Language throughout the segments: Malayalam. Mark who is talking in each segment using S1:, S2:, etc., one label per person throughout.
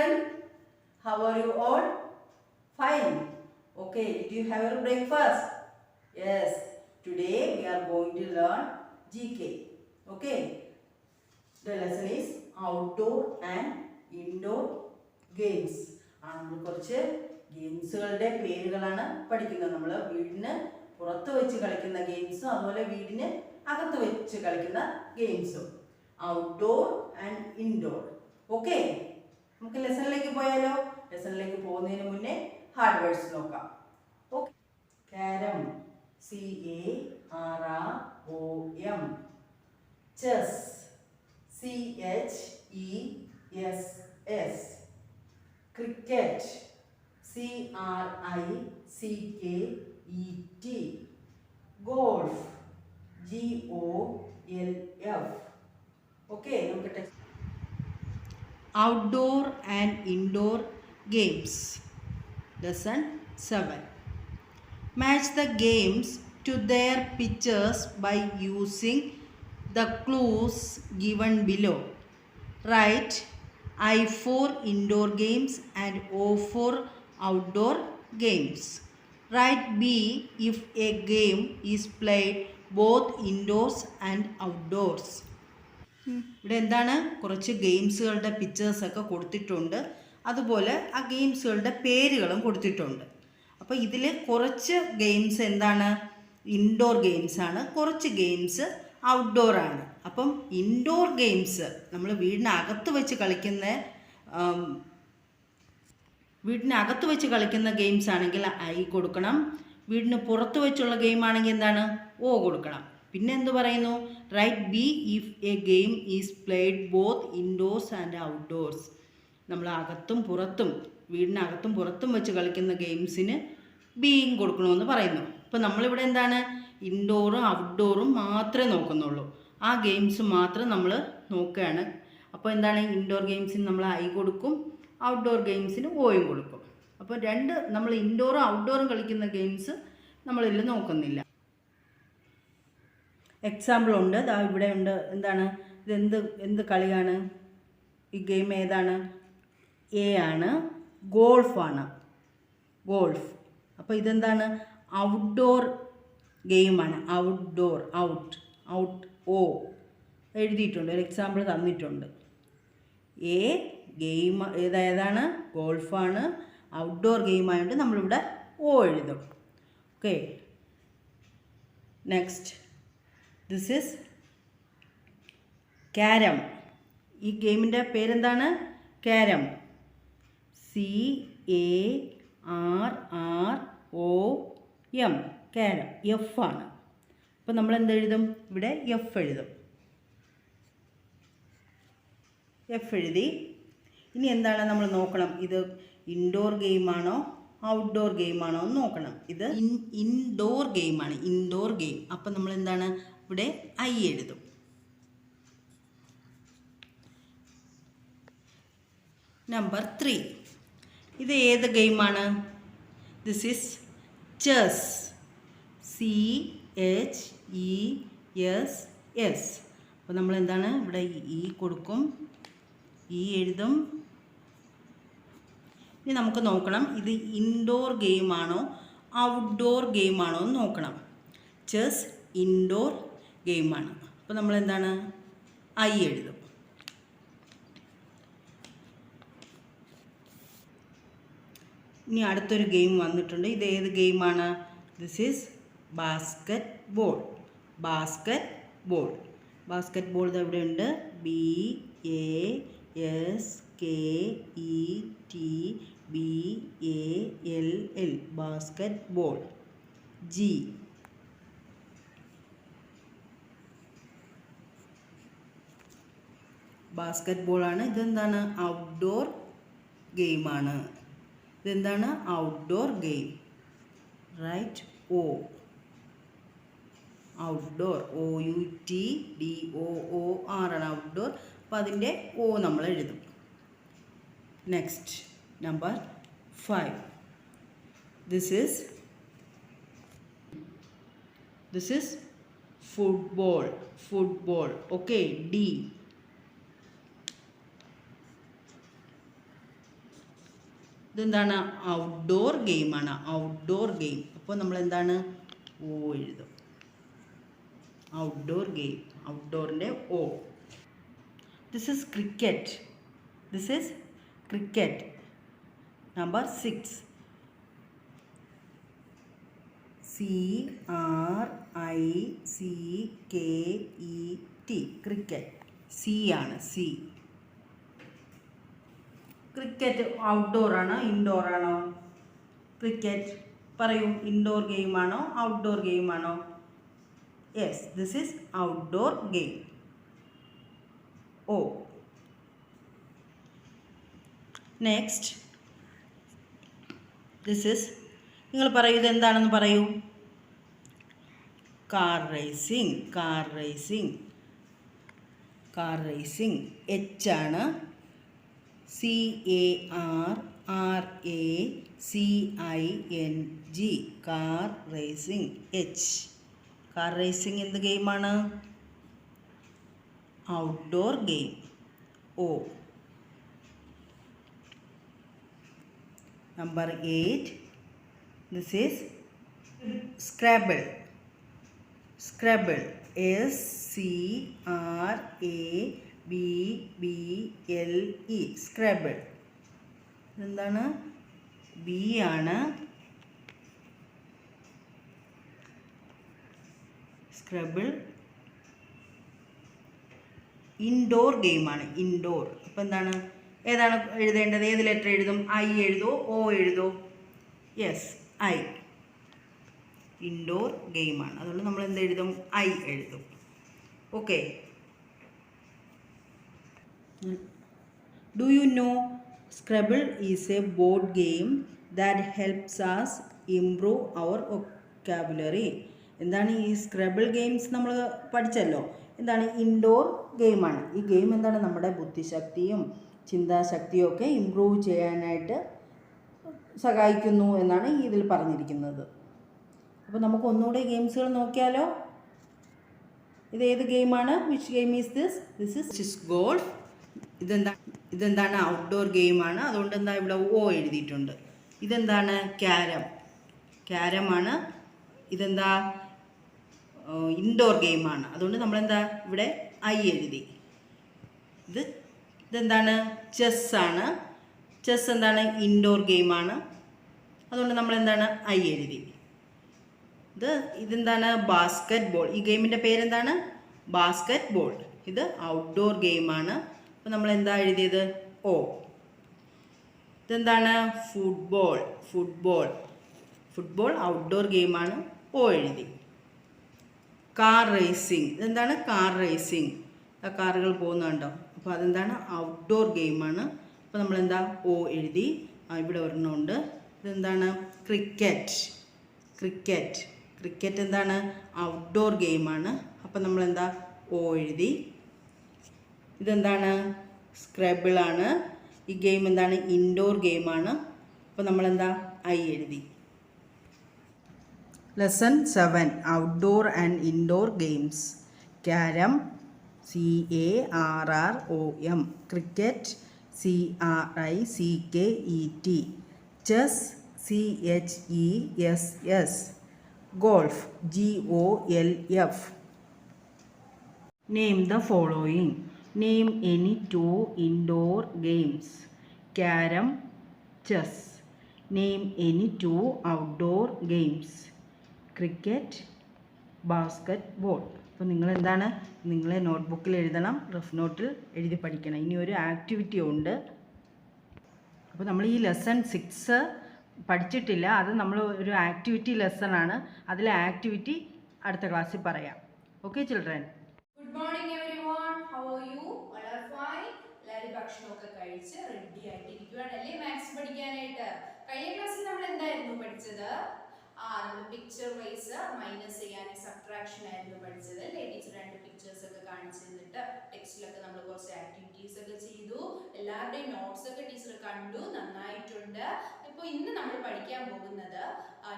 S1: children? How are you all? Fine. Okay, did you have your breakfast? Yes. Today we are going to learn GK. Okay. The lesson is outdoor and indoor games. നമ്മൾ കുറച്ച് ഗെയിംസുകളുടെ പേരുകളാണ് പഠിക്കുന്നത്. നമ്മൾ വീടിന് പുറത്ത് വെച്ച് കളിക്കുന്ന ഗെയിംസും അതുപോലെ വീടിന് അകത്ത് വെച്ച് കളിക്കുന്ന ഗെയിംസും. Outdoor and indoor. ഓക്കെ, നമുക്ക് ലെസണിലേക്ക് പോയാലോ? ലെസണിലേക്ക് പോകുന്നതിന് മുന്നേ ഹാർഡ് വേർഡ്സ് നോക്കാം. Okay, carrom, CARROM. Chess, CHESS. Cricket, CRICKET. Golf, GOLF. Okay, നമുക്ക് outdoor and indoor games. Lesson 7. Match the games to their pictures by using the clues given below. Write I for indoor games and O for outdoor games. Write B if a game is played both indoors and outdoors. ഇവിടെ എന്താണ്, കുറച്ച് ഗെയിംസുകളുടെ പിക്ചേഴ്സൊക്കെ കൊടുത്തിട്ടുണ്ട്. അതുപോലെ ആ ഗെയിംസുകളുടെ പേരുകളും കൊടുത്തിട്ടുണ്ട്. അപ്പോൾ ഇതിൽ കുറച്ച് ഗെയിംസ് എന്താണ്, ഇൻഡോർ ഗെയിംസാണ്, കുറച്ച് ഗെയിംസ് ഔട്ട്ഡോർ ആണ്. അപ്പം ഇൻഡോർ ഗെയിംസ് നമ്മൾ വീടിനകത്ത് വെച്ച് കളിക്കുന്ന ഗെയിംസ് ആണെങ്കിൽ ഐ കൊടുക്കണം. വീടിന് പുറത്ത് വെച്ചുള്ള ഗെയിം ആണെങ്കിൽ എന്താണ്, ഓ കൊടുക്കണം. പിന്നെ എന്ത് പറയുന്നു, write B if a game is played both indoors and outdoors. നമ്മൾ അകത്തും പുറത്തും, വീടിനകത്തും പുറത്തും വെച്ച് കളിക്കുന്ന ഗെയിംസിന് ബിയും കൊടുക്കണമെന്ന് പറയുന്നു. അപ്പോൾ നമ്മളിവിടെ എന്താണ്, ഇൻഡോറും ഔട്ട്ഡോറും മാത്രമേ നോക്കുന്നുള്ളൂ. ആ ഗെയിംസ് മാത്രം നമ്മൾ നോക്കുകയാണ്. അപ്പോൾ എന്താണ്, ഇൻഡോർ ഗെയിംസിന് നമ്മൾ ഐ കൊടുക്കും, ഔട്ട്ഡോർ ഗെയിംസിന് ഓയും കൊടുക്കും. അപ്പോൾ നമ്മൾ ഇൻഡോറും ഔട്ട്ഡോറും കളിക്കുന്ന ഗെയിംസ് നമ്മളിതിൽ നോക്കുന്നില്ല. എക്സാമ്പിൾ ഉണ്ട്, ഇവിടെ ഉണ്ട്. എന്താണ് ഇത്, എന്ത് കളിയാണ്, ഈ ഗെയിം ഏതാണ്, എ ആണ്, ഗോൾഫാണ്, ഗോൾഫ്. അപ്പോൾ ഇതെന്താണ്, ഔട്ട്ഡോർ ഗെയിമാണ്. ഔട്ട്ഡോർ, ഔട്ട് ഓ എഴുതിയിട്ടുണ്ട്, ഒരു എക്സാമ്പിൾ തന്നിട്ടുണ്ട്. എ ഗെയിം ഏതാണ്, ഗോൾഫാണ്. ഔട്ട്ഡോർ ഗെയിമായതുകൊണ്ട് നമ്മളിവിടെ ഓ എഴുതും. ഓക്കെ, നെക്സ്റ്റ് ദിസ് ഈസ് കാരം. ഈ ഗെയിമിൻ്റെ പേരെന്താണ്, കാരം. CARROM, കാരം. എഫ് ആണ്. അപ്പോൾ നമ്മൾ എന്തെഴുതും, ഇവിടെ എഫ് എഴുതും. എഫ് എഴുതി. ഇനി എന്താണ് നമ്മൾ നോക്കണം, ഇത് ഇൻഡോർ ഗെയിമാണോ ഔട്ട്ഡോർ ഗെയിമാണോ എന്ന് നോക്കണം. ഇത് ഇൻഡോർ ഗെയിമാണ്, ഇൻഡോർ ഗെയിം. അപ്പം നമ്മൾ എന്താണ്, ഇവിടെ ഐ എഴുതും. നമ്പർ 3, ഇത് ഏത് ഗെയിമാണ്, ദിസ് ഈസ് ചെസ്. CHESS. അപ്പോൾ നമ്മൾ എന്താണ്, ഇവിടെ ഇ കൊടുക്കും, ഇ എഴുതും. ഇനി നമുക്ക് നോക്കണം, ഇത് ഇൻഡോർ ഗെയിമാണോ ഔട്ട്ഡോർ ഗെയിമാണോ എന്ന് നോക്കണം. ചെസ് ഇൻഡോർ ഗെയിമാണ്. അപ്പോൾ നമ്മൾ എന്താണ്, ഐ എഴുതും. ഇനി അടുത്തൊരു ഗെയിം വന്നിട്ടുണ്ട്. ഇത് ഏത് ഗെയിമാണ്, this is basketball. Basketball ഇവിടെ ഉണ്ട്. BASKETBALL, basketball. G, basket ബോളാണ്. ഇതെന്താണ്, ഔട്ട്ഡോർ ഗെയിമാണ്. ഇതെന്താണ്, outdoor game. Right O, outdoor. OUTDOOR ആണ് ഔട്ട്ഡോർ. അപ്പോൾ അതിൻ്റെ ഓ നമ്മൾ എഴുതും. Next number 5. This is football. Okay, D. ഇതെന്താണ്? ഔട്ട്ഡോർ ഗെയിമാണ്. Outdoor game. അപ്പോൾ നമ്മൾ എന്താണ്? ഓ എഴുതും. Outdoor game. ഔട്ട്ഡോറിൻ്റെ O. This is cricket. This is cricket. Number 6. CRICKET. Cricket. C ആണ്. സി. ക്രിക്കറ്റ് ഔട്ട്ഡോർ ആണോ ഇൻഡോർ ആണോ? ക്രിക്കറ്റ് പറയൂ. ഇൻഡോർ ഗെയിമാണോ ഔട്ട്ഡോർ ഗെയിമാണോ? Yes, this is outdoor game. O. Next, this is, നിങ്ങൾ പറയൂ ഇതെന്താണെന്ന് പറയൂ. Car racing. Car racing. Car racing. H ആണ്. CARRACING. Car racing. H. Car racing എന്ത് ഗെയിമാണ്? Outdoor game. O. Number 8. This is scrabble. Scrabble. SCRABBLE. Scrabble. ഇതെന്താണ്? ബി ആണ്. സ്ക്രാബിൾ ഇൻഡോർ ഗെയിമാണ്. ഇൻഡോർ. അപ്പോൾ എന്താണ്? ഏതാണ് എഴുതേണ്ടത്? ഏത് ലെറ്റർ എഴുതും? ഐ എഴുതോ ഓ എഴുതോ? Yes, I. ഇൻഡോർ ഗെയിമാണ്. അതുകൊണ്ട് നമ്മൾ എന്ത് എഴുതും? ഐ എഴുതും. Okay. Do you know scrabble is a board game that helps us improve our vocabulary. എന്താണ് ഈ സ്ക്രബിൾ ഗെയിംസ്? നമ്മൾ പഠിച്ചല്ലോ. എന്താണ്? ഇൻഡോർ ഗെയിമാണ്. ഈ ഗെയിം എന്താണ്? നമ്മുടെ ബുദ്ധിശക്തിയും ചിന്താശക്തിയും ഒക്കെ ഇംപ്രൂവ് ചെയ്യാനായിട്ട് സഹായിക്കുന്നു എന്നാണ് ഇതിൽ പറഞ്ഞിരിക്കുന്നത്. അപ്പോൾ നമുക്ക് ഒന്നുകൂടെ ഗെയിംസുകൾ നോക്കിയാലോ. ഇത് ഏത് ഗെയിമാണ്? Which game is this? This is golf. ഇതെന്താണ്? ഔട്ട്ഡോർ ഗെയിമാണ്. അതുകൊണ്ട് എന്താ ഇവിടെ ഓ എഴുതിയിട്ടുണ്ട്. ഇതെന്താണ്? ക്യാരം. ക്യാരമാണ്. ഇതെന്താ? ഇൻഡോർ ഗെയിമാണ്. അതുകൊണ്ട് നമ്മളെന്താ ഇവിടെ ഐ എഴുതി. ഇതെന്താണ്? ചെസ്സാണ്. ചെസ് എന്താണ്? ഇൻഡോർ ഗെയിമാണ്. അതുകൊണ്ട് നമ്മളെന്താണ്? ഐ എഴുതി. ഇതെന്താണ്? Basket ball. ഈ ഗെയിമിൻ്റെ പേരെന്താണ്? Basket ball. ഇത് ഔട്ട്ഡോർ ഗെയിമാണ്. അപ്പോൾ നമ്മൾ എന്താ എഴുതിയത്? ഓ. ഇതെന്താണ്? ഫുട്ബോൾ. ഫുട്ബോൾ. ഫുട്ബോൾ ഔട്ട്ഡോർ ഗെയിമാണ്. ഓ എഴുതി. Car racing. ഇതെന്താണ്? Car racing. ആ കാറുകൾ പോകുന്നുണ്ടോ? അപ്പോൾ അതെന്താണ്? ഔട്ട്ഡോർ ഗെയിമാണ്. അപ്പോൾ നമ്മളെന്താ? ഓ എഴുതി. ഇവിടെ ഒരെണ്ണമുണ്ട്. ഇതെന്താണ്? ക്രിക്കറ്റ്. ക്രിക്കറ്റ്. ക്രിക്കറ്റ് എന്താണ്? ഔട്ട്ഡോർ ഗെയിമാണ്. അപ്പം നമ്മളെന്താ? ഓ എഴുതി. ഇതെന്താണ്? സ്ക്രബിളാണ്. ഈ ഗെയിം എന്താണ്? ഇൻഡോർ ഗെയിമാണ്. അപ്പോൾ നമ്മളെന്താ? ഐ എഴുതി. Lesson 7 outdoor and indoor games. Carrom CARROM. Cricket CRICKET. Chess CHESS. Golf. GOLF. Name the following. Name any 2 indoor games. Carom, chess. Name any 2 outdoor games. Cricket, basketball. അപ്പോൾ നിങ്ങളെന്താണ്? നിങ്ങളെ നോട്ട്ബുക്കിൽ എഴുതണം. റഫ് നോട്ടിൽ എഴുതി പഠിക്കണം. ഇനി ഒരു ആക്ടിവിറ്റി ഉണ്ട്. അപ്പോൾ നമ്മൾ ഈ ലെസൺ 6 പഠിച്ചിട്ടില്ല. അത് നമ്മൾ ഒരു ആക്ടിവിറ്റി ലെസണാണ്. അതിലെ ആക്ടിവിറ്റി അടുത്ത ക്ലാസ്സിൽ പറയാം. Okay children.
S2: Good morning everyone. How are you? All are fine. എല്ലാവരും ഭക്ഷണമൊക്കെ കഴിച്ച് റെഡി ആയിട്ടിരിക്കുകയാണല്ലേ മാത്സ് പഠിക്കാനായിട്ട്. കഴിഞ്ഞ ക്ലാസ്സിൽ നമ്മൾ എന്തായിരുന്നു പഠിച്ചത്? നമ്മൾ പിക്ചർ വൈസ് മൈനസ് ചെയ്യാനും സബ്ട്രാക്ഷൻ ആയിരുന്നു പഠിച്ചത് അല്ലേ? ടീച്ചർ 2 പിക്ചേഴ്സ് ഒക്കെ കാണിച്ചു തന്നിട്ട് ടെക്സ്റ്റിലൊക്കെ നമ്മൾ കുറച്ച് ആക്ടിവിറ്റീസ് ഒക്കെ ചെയ്തു. എല്ലാവരുടെയും നോട്ട്സ് ഒക്കെ ടീച്ചർ കണ്ടു. നന്നായിട്ടുണ്ട്. ഇപ്പോൾ ഇന്ന് നമ്മൾ പഠിക്കാൻ പോകുന്നത്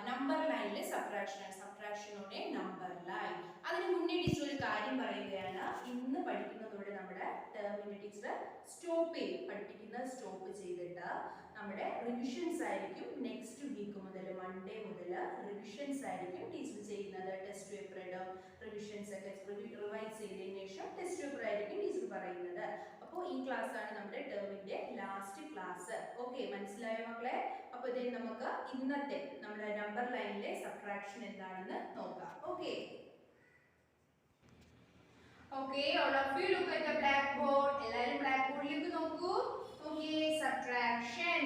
S2: നമ്പർ ലൈനിലെ സബ്ട്രാക്ഷൻ ആണ്. സബ്ട്രാക്ഷനോടെ നമ്പർ ലൈൻ. അതിന് മുന്നേ ടീച്ചർ ഒരു കാര്യം പറയുകയാണ്. ഇന്ന് പഠിക്കുന്നതോടെ നമ്മുടെ ടേമിന്റെ ടീച്ചർ സ്റ്റോപ്പ് ചെയ്യും. പഠിപ്പിക്കുന്നത് സ്റ്റോപ്പ് ചെയ്തിട്ട് നമ്മുടെ റിവിഷൻസ് ആയിരിക്കും നെക്സ്റ്റ് വീക്ക് മുതൽ മൺഡേ മുതൽ റിവിഷൻസ് ആയിരിക്കും ടീച്ചർ ചെയ്യുന്നത്. ടെസ്റ്റ് പേപ്പർ ഇടും, റിവിഷൻസ് ഒക്കെ റിവൈസ് ചെയ്തതിനു ശേഷം ടെസ്റ്റ് പേപ്പർ ആയിരിക്കും ടീച്ചർ പറയുന്നത്. അപ്പോൾ ഈ ക്ലാസ് ആണ് നമ്മുടെ ടേമിന്റെ ലാസ്റ്റ് ക്ലാസ്. ഓക്കെ, മനസ്സിലായോ മക്കളെ? അപ്പോൾ ഇതിൽ നമുക്ക് ഇന്നത്തെ നമ്മുടെ നമ്പർ ലൈനിലെ സബ്ട്രാക്ഷൻ എന്താണെന്ന് നോക്കാം. Okay, okay, all of you look at the blackboard. എല്ലാവരും ബ്ലാക്ക്ബോർഡിലേക്ക് നോക്കൂ. Okay, subtraction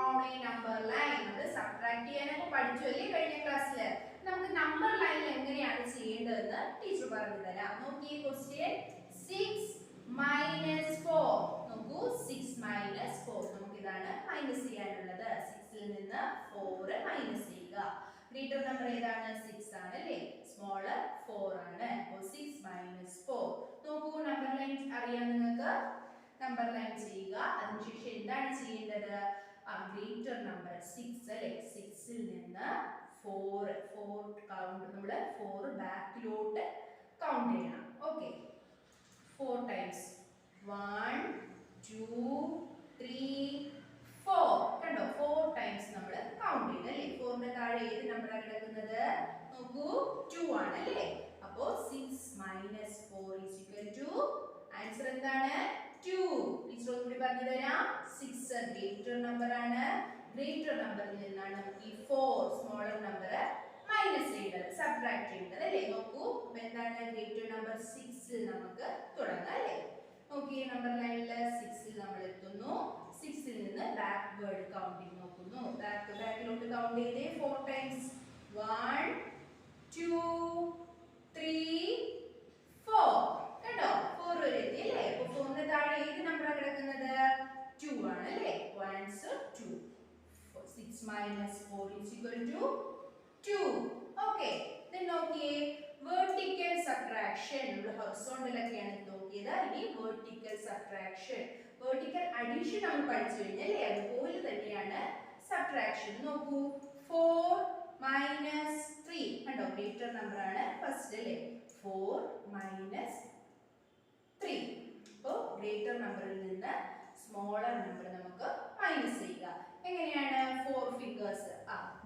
S2: on a number line. അത് സബ്ട്രാക്ട് ചെയ്യാനൊക്കെ പഠിച്ചു അല്ലേ കഴിഞ്ഞ ക്ലാസ്സിൽ? നമുക്ക് നമ്പർ ലൈനിൽ എങ്ങനെയാണ് ചെയ്യേണ്ടതെന്ന് ടീച്ചർ പറഞ്ഞു തരാം. നോക്കിയേ ക്വസ്റ്റ്യൻ 6 minus 4. നോക്കൂ 6 minus 4. നമുക്ക് ഇതാണ് മൈനസ് ചെയ്യാനുള്ളത്. 6 ൽ നിന്ന് 4 മൈനസ് ചെയ്യുക. ഗ്രേറ്റർ നമ്പർ ഏതാണ്? 6 ആണ് അല്ലേ? സ്മോളർ 4 ആണ്. അപ്പോൾ 6 minus 4. നോക്കൂ, നമ്പർ ലൈൻ അറിയാം നിങ്ങൾക്ക്. നമ്പർ ലൈൻ ചെയ്യുക. അതിനുശേഷം എന്താണ് ചെയ്യേണ്ടത്? ഗ്രേറ്റർ നമ്പർ 6 അല്ലേ? 6 ൽ നിന്ന് 4 കൗണ്ട് നമ്മൾ 4 ബാക്കിലോട്ട് കൗണ്ട് ചെയ്യണം. Okay, 4 times 1 2 3 4. കണ്ടോ, 4 ടൈംസ് നമ്മൾ കൗണ്ട് ചെയ്തു അല്ലേ? 4ന്റെ താഴെ ഏത് നമ്പറാണ് കിടക്കുന്നത്? നോക്കൂ 2 ആണ് അല്ലേ? അപ്പോൾ 6 minus 4 is equal to answer എന്താണ്? 2. ടീച്ചർ ഒന്നുകൂടി പറഞ്ഞു തരാം. 6 ഗ്രേറ്റർ നമ്പർ ആണ്. ഗ്രേറ്റർ നമ്പറിൽ നിന്നാണ് നമുക്ക് ഈ 4 സ്മോളർ നമ്പർ മൈനസ് ചെയ്യേണ്ടത്, സബ്ട്രാക്ട് ചെയ്യേണ്ടത് അല്ലേ? നോക്കൂ, അപ്പോൾ എന്താണ് ഗ്രേറ്റർ നമ്പർ 6 നമുക്ക് തുടങ്ങാം അല്ലേ? നോക്കി, നമ്പർ ലൈനിൽ 6 നമ്മൾ എത്തുന്നു. 6 ൽ നിന്ന് ബാക്ക്വേർഡ് കൗണ്ടിങ് നോക്കുന്നു. ബാക്കിലോട്ട് കൗണ്ട് ചെയ്തേ 4 ടൈംസ് 1 2 3 4. കണ്ടോ, 4 വരെ എത്തി അല്ലേ? അപ്പോൾ 4ന്റെ താഴെ ഏത് നമ്പറാണ് കിടക്കുന്നത്? 2 ആണ് അല്ലേ? Answer 2. 6 minus 4 is equal to 2. Okay, then നോക്കിയേ vertical subtraction. നമ്മൾ ഹൊറിസോണ്ടൽ ഒക്കെയാണ് നോക്കിയത്. ഇനി vertical subtraction, vertical addition നമ്മൾ പഠിച്ചു കഴിഞ്ഞല്ലേ? അതുപോലെ തന്നെയാണ് subtraction. നോക്കൂ, 4 minus 3. കണ്ടോ, ഗ്രേറ്റർ നമ്പർ ആണ് ഫസ്റ്റ് അല്ലേ? 4 minus 3. അപ്പോൾ ഗ്രേറ്റർ നമ്പറിൽ നിന്ന് സ്മോളർ നമ്പർ നമുക്ക് മൈനസ് ചെയ്യുക. എങ്ങനെയാണ്? 4 ഫിംഗേഴ്സ്.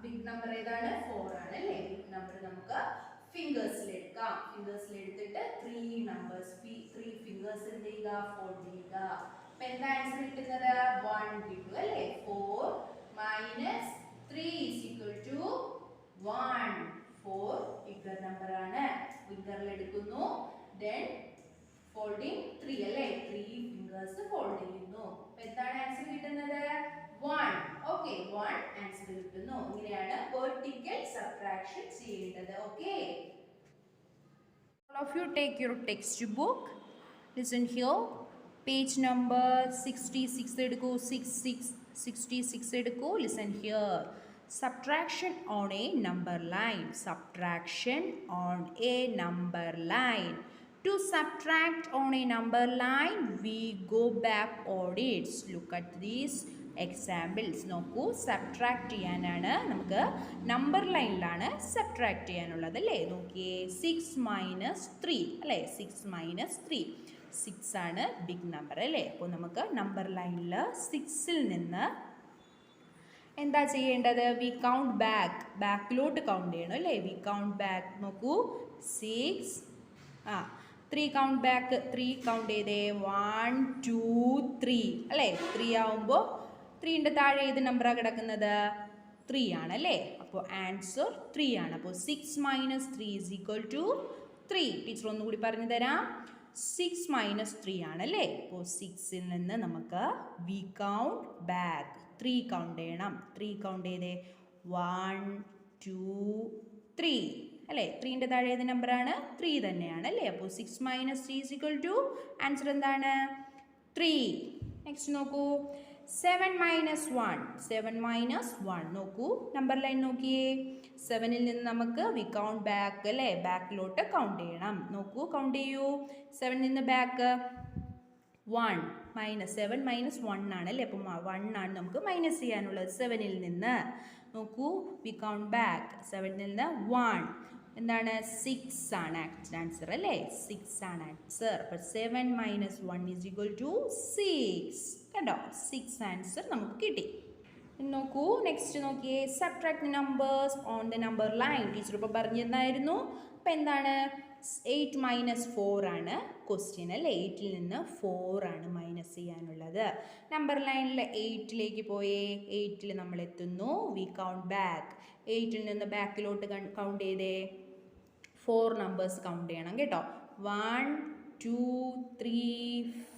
S2: ബിഗ് നമ്പർ ഏതാണ്? 4 ആണ് അല്ലേ? ബിഗ് നമ്പർ നമുക്ക് ഫിംഗേഴ്സിൽ എടുക്കാം. ഫിംഗേഴ്സിൽ എടുത്തിട്ട് 3 നമ്പേഴ്സ് 3 ഫിംഗേഴ്സ് എന്ത് ചെയ്യുക? ഫോൾഡ് ചെയ്യുക. അപ്പോൾ എന്താ ആൻസർ കിട്ടുന്നത്? 1 കിട്ടും അല്ലേ? 4 minus 3 is equal to 1. 4 bigger number ആണ്. ഫിംഗറിൽ എടുക്കുന്നു. then folding 3 അല്ലേ? 3 ഫിംഗേഴ്സ് ഫോൾഡ് ചെയ്യുന്നു. അപ്പോൾ എന്താണ് ആൻസർ കിട്ടുന്നത്? 1. ഓക്കെ, 1 ആൻസർ കിട്ടുന്നു. ഇങ്ങനെയാണ് വെർട്ടിക്കൽ സബ്ട്രാക്ഷൻ ചെയ്യേണ്ടത്. Okay, all of you take your textbook. Listen here. Page number 66 എടുക്കൂ. 66 എടുക്കൂ. Listen here. Subtraction on a number line. Subtraction on a number line. To subtract on a number line, we go backwards. Look at these examples. നോക്കൂ, സബ്ട്രാക്ട് ചെയ്യാനാണ് നമുക്ക് നമ്പർ ലൈനിലാണ് സബ്ട്രാക്ട് ചെയ്യാനുള്ളത് അല്ലേ? നോക്കിയേ 6 minus 3 അല്ലേ? 6 minus 3. 6 ആണ് ബിഗ് നമ്പർ അല്ലേ? അപ്പോൾ നമുക്ക് നമ്പർ ലൈനിൽ 6ൽ നിന്ന് എന്താ ചെയ്യേണ്ടത്? വി കൗണ്ട് ബാക്കിലോട്ട് കൗണ്ട് ചെയ്യണം അല്ലേ? V count back. നോക്കൂ, 6 3 കൗണ്ട് ബാക്ക്. 3 കൗണ്ട് ചെയ്തേ 1 2 3 അല്ലേ? 3 ആവുമ്പോൾ 3ന്റെ താഴെ ഏത് നമ്പറാണ് കിടക്കുന്നത്? 3 ആണല്ലേ? അപ്പോൾ ആൻസർ 3 ആണ്. അപ്പോൾ 6 minus 3 is equal to 3. Teacher ഒന്നുകൂടി പറഞ്ഞു തരാം. 6 minus 3 ആണല്ലേ? അപ്പോൾ 6ൽ നിന്ന് നമുക്ക് വി കൗണ്ട് ബാക്ക് 3 കൗണ്ട് ചെയ്യണം. 3 കൗണ്ട് ചെയ്തേ 1 2 3 അല്ലേ? 3ന്റെ താഴെ ഏത് നമ്പറാണ്? 3 തന്നെയാണ് അല്ലേ? അപ്പോൾ 6 minus 3 is equal to answer എന്താണ്? 3. നെക്സ്റ്റ് നോക്കൂ, 7 minus 1. 7 minus 1. നോക്കൂ, നമ്പർ ലൈൻ നോക്കിയേ. 7ൽ നിന്ന് നമുക്ക് വി കൗണ്ട് ബാക്ക് അല്ലേ? ബാക്കിലോട്ട് കൗണ്ട് ചെയ്യണം. നോക്കൂ, കൗണ്ട് ചെയ്യൂ. 7ൽ നിന്ന് ബാക്ക് 1 മൈനസ് 7 minus 1 ആണ് അല്ലേ? അപ്പം 1 ആണ് നമുക്ക് മൈനസ് ചെയ്യാനുള്ളത് 7ൽ നിന്ന്. നോക്കൂ, വി കൗണ്ട് ബാക്ക്. 7ൽ നിന്ന് 1 എന്താണ് 6 ആണ് ആൻസർ അല്ലേ 6 ആണ് ആൻസർ. അപ്പോൾ 7 മൈനസ് 1 ഈസ് ഈക്വൽ ടു 6 കണ്ടോ 6 ആൻസർ നമുക്ക് കിട്ടി. നോക്കൂ നെക്സ്റ്റ് നോക്കിയേ subtract numbers on the number line. Teacher ഇപ്പോൾ പറഞ്ഞു തന്നായിരുന്നു. അപ്പോൾ എന്താണ് 8 മൈനസ് 4 ആണ് ക്വസ്റ്റ്യൻ അല്ലേ 8ൽ നിന്ന് 4 ആണ് മൈനസ് ചെയ്യാനുള്ളത്. നമ്പർ ലൈനിൽ 8ലേക്ക് പോയേ 8ൽ നമ്മൾ എത്തുന്നു. വി കൗണ്ട് ബാക്ക് 8ൽ നിന്ന് ബാക്കിലോട്ട് കൗണ്ട് ചെയ്തേ 4 നമ്പേഴ്സ് കൗണ്ട് ചെയ്യണം കേട്ടോ. 1 2 3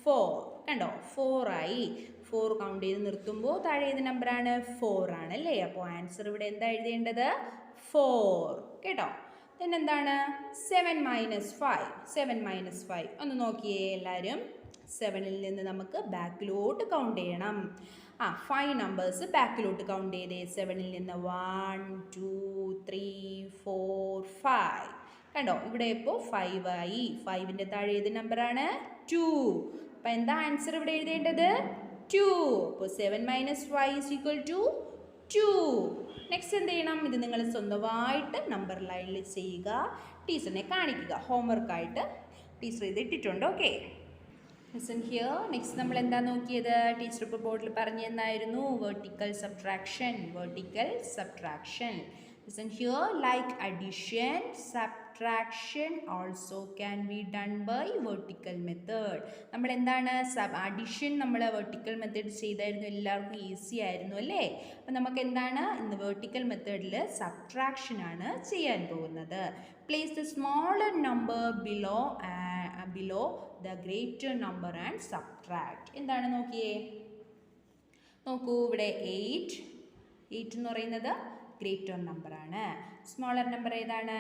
S2: 4 കണ്ടോ 4 ആയി. 4 കൗണ്ട് ചെയ്ത് നിർത്തുമ്പോൾ താഴെ ഏത് നമ്പറാണ് 4 ആണ് അല്ലേ. അപ്പോൾ ആൻസർ ഇവിടെ എന്താ എഴുതേണ്ടത് 4 കേട്ടോ. പിന്നെ എന്താണ് 7 മൈനസ് 5 ഒന്ന് നോക്കിയേ എല്ലാവരും. 7ൽ നിന്ന് നമുക്ക് ബാക്കിലോട്ട് കൗണ്ട് ചെയ്യണം. 5 നമ്പേഴ്സ് ബാക്കിലോട്ട് കൗണ്ട് ചെയ്തേ 7ൽ നിന്ന് 1 2 3 4 5 കണ്ടോ ഇവിടെ ഇപ്പോൾ 5 ആയി. 5ൻ്റെ താഴെ ഏത് നമ്പറാണ് 2. അപ്പം എന്താ ആൻസർ ഇവിടെ എഴുതേണ്ടത് 2. അപ്പോൾ 7 minus 5 is equal to 2. Next എന്ത് ചെയ്യണം ഇത് നിങ്ങൾ സ്വന്തമായിട്ട് നമ്പർ ലൈനിൽ ചെയ്യുക. ടീച്ചറിനെ കാണിക്കുക. ഹോംവർക്കായിട്ട് ടീച്ചർ ഇത് ഇട്ടിട്ടുണ്ട്. Okay listen here. നെക്സ്റ്റ് നമ്മൾ എന്താ നോക്കിയത് ടീച്ചർ ഇപ്പോൾ ബോർഡിൽ പറഞ്ഞു തന്നായിരുന്നു vertical subtraction. Listen here, like addition, subtraction also can be done by vertical method. നമ്മൾ എന്താണ് അഡിഷൻ നമ്മൾ വെർട്ടിക്കൽ മെത്തേഡ് ചെയ്തായിരുന്നു. എല്ലാവർക്കും ഈസി ആയിരുന്നു അല്ലേ. അപ്പം നമുക്ക് എന്താണ് ഇന്ന് വെർട്ടിക്കൽ മെത്തേഡിൽ സബ്ട്രാക്ഷൻ ആണ് ചെയ്യാൻ പോകുന്നത്. Place the smaller number below the greater number and subtract. എന്താണ് നോക്കിയേ നോക്കൂ ഇവിടെ 8 എന്ന് പറയുന്നത് ഗ്രേറ്റർ നമ്പറാണ്. സ്മോളർ നമ്പർ ഏതാണ്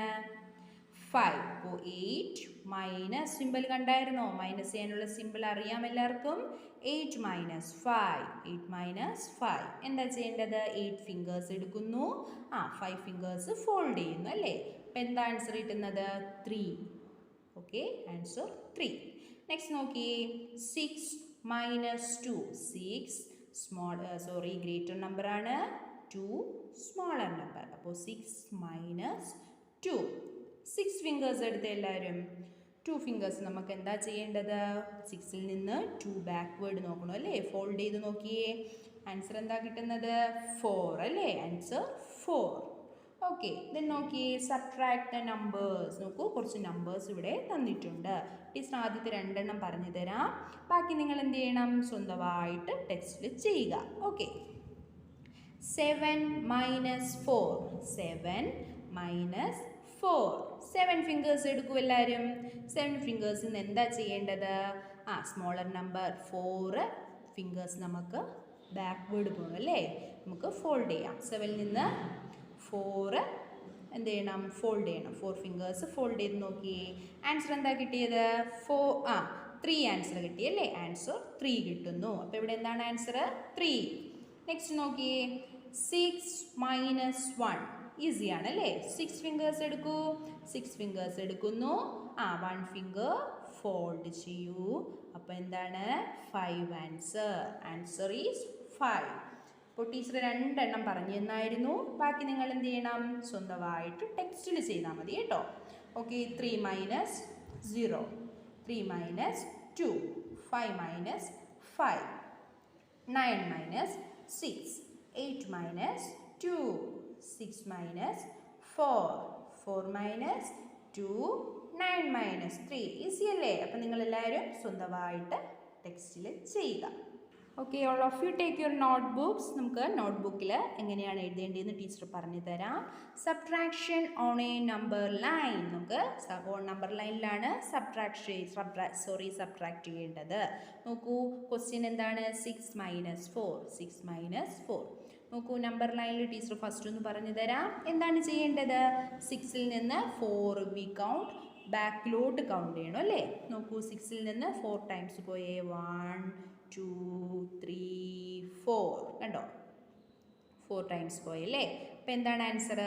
S2: 5. അപ്പോൾ 8 മൈനസ് സിമ്പിൾ കണ്ടായിരുന്നോ മൈനസ് ചെയ്യാനുള്ള സിമ്പിൾ അറിയാം എല്ലാവർക്കും. 8 മൈനസ് 5 എന്താ ചെയ്യേണ്ടത് 8 ഫിംഗേഴ്സ് എടുക്കുന്നു. 5 ഫിംഗേഴ്സ് ഫോൾഡ് ചെയ്യുന്നു അല്ലേ. അപ്പം എന്താ ആൻസർ കിട്ടുന്നത് 3. Okay answer 3. നെക്സ്റ്റ് നോക്കിയേ 6 മൈനസ് 2 ഗ്രേറ്റർ നമ്പറാണ്. 2 സ്മോളർ നമ്പർ. അപ്പോൾ 6 മൈനസ് 2 6 ഫിംഗേഴ്സ് എടുത്ത് എല്ലാവരും 2 ഫിംഗേഴ്സ് നമുക്ക് എന്താ ചെയ്യേണ്ടത് 6ൽ നിന്ന് 2 ബാക്ക്വേർഡ് നോക്കണം അല്ലേ. ഫോൾഡ് ചെയ്ത് നോക്കിയേ ആൻസർ എന്താ കിട്ടുന്നത് 4 അല്ലേ. ആൻസർ 4. ഓക്കെ ദെൻ നോക്കിയേ സബ്ട്രാക്ട് ദ നമ്പേഴ്സ്. നോക്കൂ കുറച്ച് നമ്പേഴ്സ് ഇവിടെ തന്നിട്ടുണ്ട്. ടീച്ചർ ആദ്യത്തെ 2 എണ്ണം പറഞ്ഞു തരാം. ബാക്കി നിങ്ങൾ എന്ത് ചെയ്യണം സ്വന്തമായിട്ട് ടെക്സ്റ്റിൽ ചെയ്യുക. ഓക്കെ 7 മൈനസ് 4 7 ഫിംഗേഴ്സ് എടുക്കൂ എല്ലാവരും. 7 ഫിംഗേഴ്സിൽ നിന്ന് എന്താ ചെയ്യേണ്ടത് സ്മോളർ നമ്പർ 4 ഫിംഗേഴ്സ് നമുക്ക് ബാക്ക്വേർഡ് പോകണം അല്ലേ. നമുക്ക് ഫോൾഡ് ചെയ്യാം. 7ൽ നിന്ന് 4 എന്ത് ചെയ്യണം ഫോൾഡ് ചെയ്യണം. 4 ഫിംഗേഴ്സ് ഫോൾഡ് ചെയ്ത് നോക്കിയേ ആൻസർ എന്താ കിട്ടിയത് 3 ആൻസർ കിട്ടിയല്ലേ. ആൻസർ 3 കിട്ടുന്നു. അപ്പോൾ ഇവിടെ എന്താണ് ആൻസർ 3. നെക്സ്റ്റ് നോക്കിയേ 6 മൈനസ് 1 ഈസി ആണല്ലേ. 6 ഫിംഗേഴ്സ് എടുക്കൂ. 6 ഫിംഗേഴ്സ് എടുക്കുന്നു. 1 ഫിംഗർ ഫോൾഡ് ചെയ്യൂ. അപ്പോൾ എന്താണ് 5 ആൻസർ ഈസ് 5. അപ്പോൾ ടീച്ചർ 2 എണ്ണം പറഞ്ഞു തന്നായിരുന്നു. ബാക്കി നിങ്ങൾ എന്ത് ചെയ്യണം സ്വന്തമായിട്ട് ടെക്സ്റ്റിൽ ചെയ്താൽ മതി കേട്ടോ. Okay 3 minus 0 3 minus 2 5 minus 5 9 minus 6 8 minus 2 6 minus 4 minus 2 9 minus 3 easy അല്ലേ. അപ്പം നിങ്ങളെല്ലാവരും സ്വന്തമായിട്ട് ടെക്സ്റ്റിൽ ചെയ്യുക. Okay all of you take your not books. നമുക്ക് നോട്ട് ബുക്കിൽ എങ്ങനെയാണ് എഴുതേണ്ടതെന്ന് ടീച്ചർ പറഞ്ഞു തരാം. Subtraction on A number line. നമുക്ക് നമ്പർ ലൈനിലാണ് സബ്ട്രാക്ട് ചെയ്യേണ്ടത്. നോക്കൂ ക്വസ്റ്റ്യൻ എന്താണ് 6 മൈനസ് 4 നോക്കൂ നമ്പർ ലൈനിൽ ടീച്ചർ ഫസ്റ്റ് ഒന്ന് പറഞ്ഞു തരാം. എന്താണ് ചെയ്യേണ്ടത് 6ൽ നിന്ന് 4 വി കൗണ്ട് ബാക്കിലോട്ട് കൗണ്ട് ചെയ്യണം അല്ലേ. നോക്കൂ 6ൽ നിന്ന് 4 ടൈംസ് പോയേ 1 2 3 4 കണ്ടോ 4 ടൈംസ് പോയല്ലേ. അപ്പോൾ എന്താണ് ആൻസർ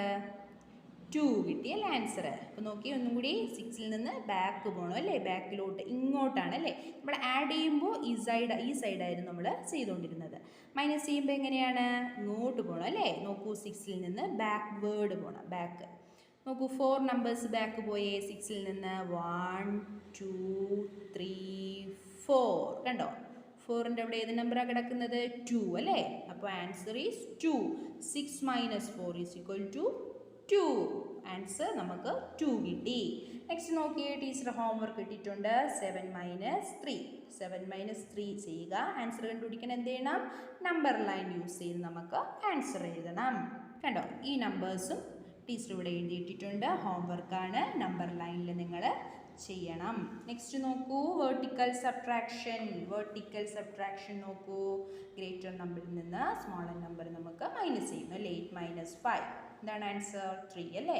S2: 2 കിട്ടിയല്ലേ ആൻസർ. അപ്പോൾ നോക്കി ഒന്നും കൂടി 6ൽ നിന്ന് ബാക്ക് പോകണം അല്ലേ. ബാക്കിലോട്ട് ഇങ്ങോട്ടാണ് അല്ലേ. നമ്മൾ ആഡ് ചെയ്യുമ്പോൾ ഈ സൈഡായിരുന്നു നമ്മൾ ചെയ്തുകൊണ്ടിരുന്നത്. മൈനസ് ചെയ്യുമ്പോൾ എങ്ങനെയാണ് ഇങ്ങോട്ട് പോകണം അല്ലേ. നോക്കൂ 6ൽ നിന്ന് ബാക്ക്വേർഡ് പോകണം ബാക്ക്. നോക്കൂ 4 നമ്പേഴ്സ് ബാക്ക് പോയേ 6ൽ നിന്ന് 1 2 3 4 കണ്ടോ 4ൻ്റെ അവിടെ ഏത് നമ്പറാണ് കിടക്കുന്നത് 2 അല്ലേ അപ്പോൾ answer is 2 6 minus 4 is equal to 2 answer നമുക്ക് 2 കിട്ടി നെക്സ്റ്റ് നോക്കിയേ ടീച്ചർ ഹോംവർക്ക് കിട്ടിയിട്ടുണ്ട് 7 മൈനസ് 3 ചെയ്യുക ആൻസർ കണ്ടുപിടിക്കാൻ എന്ത് ചെയ്യണം നമ്പർ ലൈൻ യൂസ് ചെയ്ത് നമുക്ക് ആൻസർ എഴുതണം കണ്ടോ ഈ നമ്പേഴ്സും ടീച്ചർ ഇവിടെ എഴുതിയിട്ടിട്ടുണ്ട് ഹോംവർക്കാണ് നമ്പർ ലൈനിൽ നിങ്ങൾ ചെയ്യണം നെക്സ്റ്റ് നോക്കൂ വെർട്ടിക്കൽ സബ്ട്രാക്ഷൻ നോക്കൂ ഗ്രേറ്റർ നമ്പറിൽ നിന്ന് സ്മോളർ നമ്പർ നമുക്ക് മൈനസ് ചെയ്യണം അല്ലേ 8 മൈനസ് 5 എന്താണ് ആൻസർ 3 അല്ലേ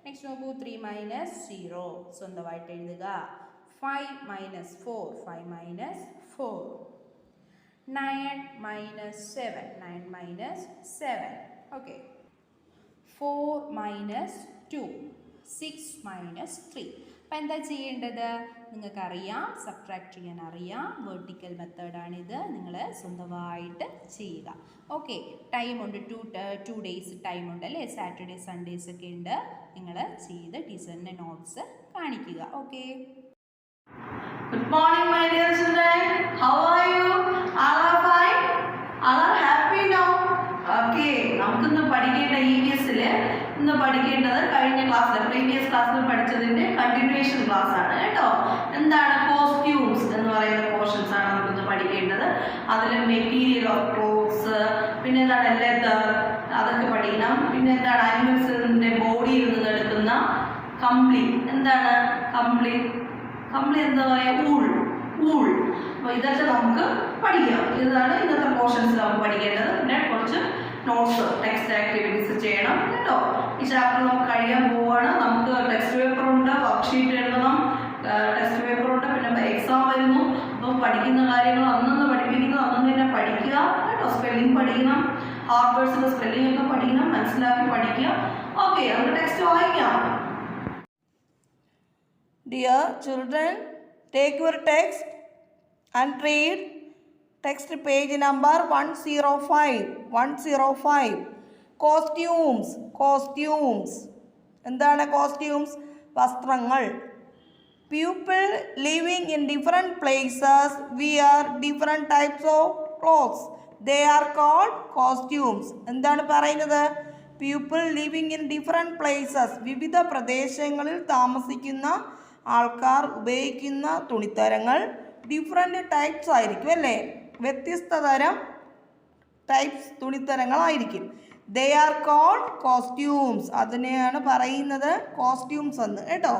S2: നെക്സ്റ്റ് നോക്കൂ 3 മൈനസ് 0 സ്വന്തമായിട്ട് എഴുതുക 5 minus 4 9 minus 7 okay 4 minus 2 6 minus 3 അപ്പോൾ എന്താ ചെയ്യേണ്ടത് നിങ്ങൾക്കറിയാം സബ്ട്രാക്ട് ചെയ്യാൻ അറിയാം വെർട്ടിക്കൽ മെത്തേഡാണിത് നിങ്ങൾ സ്വന്തമായിട്ട് ചെയ്യുക ഓക്കെ ടൈമുണ്ട് 2 ഡേയ്സ് ടൈമുണ്ട് അല്ലേ സാറ്റർഡേ സൺഡേസ് ഒക്കെ ഉണ്ട് നിങ്ങൾ ചെയ്ത് ടീച്ചറിൻ്റെ നോട്ട്സ് കാണിക്കുക okay
S3: Good morning, my dear children. How are you? All are fine? All are happy now? Okay. നമുക്കിന്ന് പഠിക്കേണ്ട EVS-ൽ ഇന്ന് പഠിക്കേണ്ടത് കഴിഞ്ഞ ക്ലാസ്സിൽ പ്രീവിയസ് ക്ലാസ്സിൽ പഠിച്ചതിന്റെ കണ്ടിന്യൂവേഷൻ ക്ലാസ് ആണ് കേട്ടോ. എന്താണ് കോസ്റ്റ്യൂംസ് എന്ന് പറയുന്ന പോർഷൻസ് ആണ് നമുക്കിന്ന് പഠിക്കേണ്ടത്. അതിൽ മെറ്റീരിയൽ ഓഫ് ക്ലോത്ത്സ്, പിന്നെ എന്താണ് ലെതർ, അതൊക്കെ പഠിക്കണം. പിന്നെ എന്താണ് ആനിമൽസിന്റെ ബോഡിയിൽ നിന്ന് എടുക്കുന്ന കംപ്ലി, എന്താണ് കംപ്ലി എന്താ പറയുക ഊൾ. അപ്പോൾ ഇതൊക്കെ നമുക്ക് പഠിക്കാം. ഇതാണ് ഇന്നത്തെ പോർഷൻസ് നമുക്ക് പഠിക്കേണ്ടത്. പിന്നെ കുറച്ച് നോട്ട്സ് ടെക്സ്റ്റ് ആക്ടിവിറ്റീസ് ചെയ്യണം കേട്ടോ. ഈ ചാപ്റ്റർ നമുക്ക് കഴിയാൻ പോവുകയാണ്. നമുക്ക് ടെക്സ്റ്റ് പേപ്പർ ഉണ്ട്, വർക്ക്ഷീറ്റ് എഴുതണം, ടെക്സ്റ്റ് പേപ്പർ ഉണ്ട്, പിന്നെ എക്സാം വരുന്നു. അപ്പം പഠിക്കുന്ന കാര്യങ്ങൾ അന്നന്ന് പഠിപ്പിക്കുന്നത് അന്നന്ന് തന്നെ പഠിക്കുക കേട്ടോ. സ്പെല്ലിംഗ് പഠിക്കണം, ഹാർഡ് വേർഡ്സിന്റെ സ്പെല്ലിംഗ് ഒക്കെ പഠിക്കണം, മനസ്സിലാക്കി പഠിക്കുക. ഓക്കെ, നമുക്ക് ടെക്സ്റ്റ് വായിക്കാം. Dear children, take your text and read text page number 105. Costumes. എന്താണ് കോസ്റ്റ്യൂംസ്? വസ്ത്രങ്ങൾ. People living in different places wear different types of clothes. They are called costumes. എന്താണ് പറയുന്നത്? People living in different places. വിവിധ പ്രദേശങ്ങളിൽ താമസിക്കുന്ന ആൾക്കാർ ഉപയോഗിക്കുന്ന തുണിത്തരങ്ങൾ ഡിഫറെൻ്റ് ടൈപ്സ് ആയിരിക്കും അല്ലേ? വ്യത്യസ്ത തരം ടൈപ്സ് തുണിത്തരങ്ങളായിരിക്കും. They are called costumes. അതിനെയാണ് പറയുന്നത് കോസ്റ്റ്യൂംസ് എന്ന് കേട്ടോ.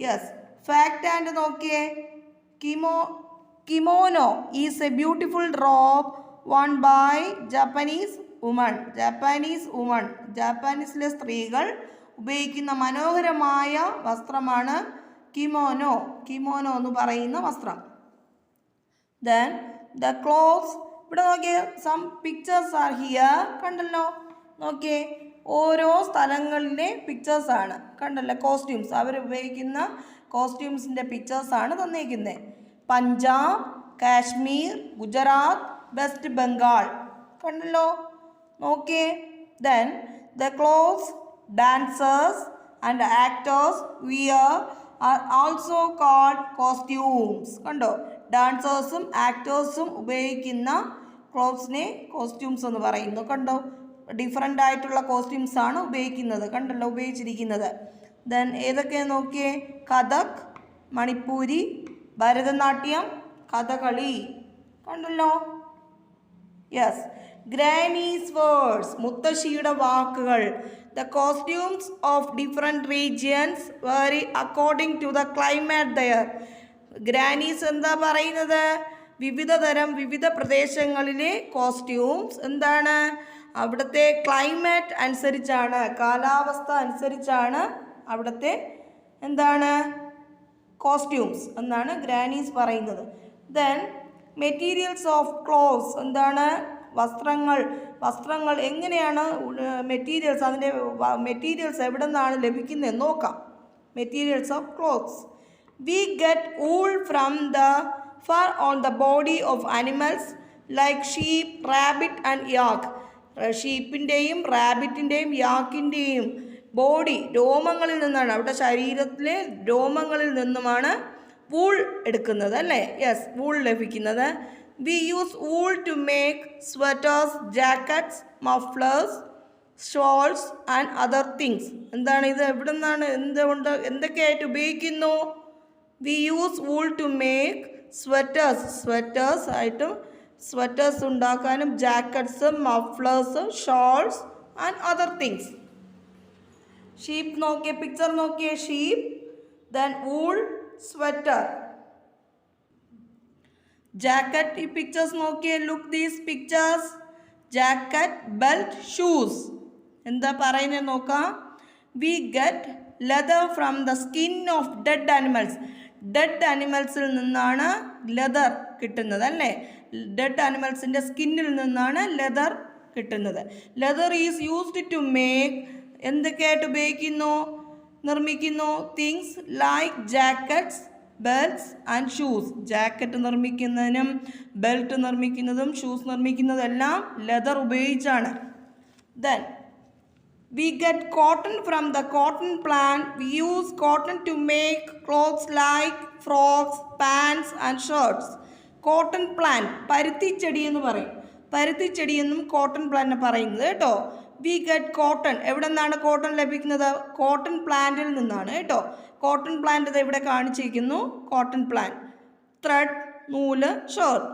S3: യെസ്, ഫാക്റ്റ് ആൻഡ് നോക്കിയേ. Kimono is a beautiful robe worn by Japanese woman. ജാപ്പാനീസിലെ സ്ത്രീകൾ ഉപയോഗിക്കുന്ന മനോഹരമായ വസ്ത്രമാണ് കിമോനോ എന്ന് പറയുന്ന വസ്ത്രം. Then the clothes. ഇവിടെ നോക്കിയേ, സം പിക്ചേഴ്സ് ആർ ഹിയർ. കണ്ടല്ലോ, നോക്കിയേ ഓരോ സ്ഥലങ്ങളിലെ പിക്ചേഴ്സാണ്. കണ്ടല്ലോ കോസ്റ്റ്യൂംസ്, അവർ ഉപയോഗിക്കുന്ന കോസ്റ്റ്യൂംസിൻ്റെ പിക്ചേഴ്സാണ് തന്നിരിക്കുന്നത്. പഞ്ചാബ്, കാശ്മീർ, ഗുജറാത്ത്, വെസ്റ്റ് ബംഗാൾ. കണ്ടല്ലോ, നോക്കിയേ. Then the clothes dancers and actors wear are also called costumes. കണ്ടോ, ഡാൻസേഴ്സും ആക്ടേഴ്സും ഉപയോഗിക്കുന്ന ക്ലോത്ത്സിനെ കോസ്റ്റ്യൂംസ് എന്ന് പറയുന്നു. കണ്ടോ, ഡിഫറെൻ്റ് ആയിട്ടുള്ള കോസ്റ്റ്യൂംസ് ആണ് ഉപയോഗിക്കുന്നത്. കണ്ടല്ലോ ഉപയോഗിച്ചിരിക്കുന്നത്. ദെൻ ഏതൊക്കെ നോക്കിയേ, കഥക്, മണിപ്പൂരി, ഭരതനാട്യം, കഥകളി. കണ്ടല്ലോ. Yes, granny's words. മുത്തശ്ശിയുടെ വാക്കുകൾ. The costumes of different regions vary according to the climate there. Granny's എന്താ പറയുന്നത്? വിവിധ പ്രദേശങ്ങളിലെ കോസ്റ്റ്യൂംസ് എന്താണ്? അവിടുത്തെ ക്ലൈമറ്റ് അനുസരിച്ചാണ്, കാലാവസ്ഥ അനുസരിച്ചാണ് അവിടുത്തെ എന്താണ് കോസ്റ്റ്യൂംസ് എന്നാണ് ഗ്രാനീസ് പറയുന്നത്. Then materials of clothes. എന്താണ്? വസ്ത്രങ്ങൾ എങ്ങനെയാണ് മെറ്റീരിയൽസ്, അതിൻ്റെ മെറ്റീരിയൽസ് എവിടെ നിന്നാണ് ലഭിക്കുന്നതെന്ന് നോക്കാം. Materials of clothes. We get wool from the fur on the body of animals like sheep, rabbit and yak. ഷീപ്പിൻ്റെയും റാബിറ്റിൻ്റെയും യാക്കിൻ്റെയും ബോഡി രോമങ്ങളിൽ നിന്നാണ്, അവിടെ ശരീരത്തിലെ രോമങ്ങളിൽ നിന്നുമാണ് വൂൾ എടുക്കുന്നത് അല്ലേ. യെസ്, വൂൾ ലഭിക്കുന്നത്. We use wool to make sweaters, jackets, mufflers, shawls and other things. എന്താണ് ഇത്, എവിടെ നിന്നാണ്, എന്തുകൊണ്ട്, എന്തൊക്കെയായിട്ട് ഉപയോഗിക്കുന്നു? We use wool to make sweaters, sweaters ആയിട്ടും സ്വെറ്റേഴ്സ് ഉണ്ടാക്കാനും, jackets, mufflers, shawls and other things. Sheep നോക്കിയേ, പിക്ചർ നോക്കിയേ, sheep, then wool, sweater. Jacket, ഈ പിക്ചേഴ്സ് നോക്കിയേ, look these pictures. Jacket, belt, shoes. എന്താ പറയുന്നത് നോക്കാം. We get leather from the skin of dead animals. Dead ആനിമൽസിൽ നിന്നാണ് ലെതർ കിട്ടുന്നത് അല്ലേ. ഡെഡ് ആനിമൽസിൻ്റെ സ്കിന്നിൽ നിന്നാണ് ലെതർ കിട്ടുന്നത്. Leather is used to make, എന്തൊക്കെയായിട്ട് ഉപയോഗിക്കുന്നു, നിർമ്മിക്കുന്നു, things like jackets, belts and shoes. Jacket നിർമ്മിക്കുന്നതിനും ബെൽറ്റ് നിർമ്മിക്കുന്നതും ഷൂസ് നിർമ്മിക്കുന്നതും എല്ലാം ലെതർ ഉപയോഗിച്ചാണ്. Then we get cotton from the cotton plant. We use cotton to make clothes like frocks, pants and shirts. Cotton plant, പരുത്തിച്ചെടി എന്ന് പറയും. പരുത്തിച്ചെടി എന്നും കോട്ടൺ പ്ലാന്റിനെ പറയുന്നത് കേട്ടോ. വി ഗെറ്റ് കോട്ടൺ, എവിടെ നിന്നാണ് കോട്ടൺ ലഭിക്കുന്നത്? കോട്ടൺ പ്ലാന്റിൽ നിന്നാണ് കേട്ടോ. കോട്ടൺ പ്ലാന്റ് ഇത് ഇവിടെ കാണിച്ചിരിക്കുന്നു. Cotton plant. ത്രെഡ്, നൂല്, ഷർട്ട്.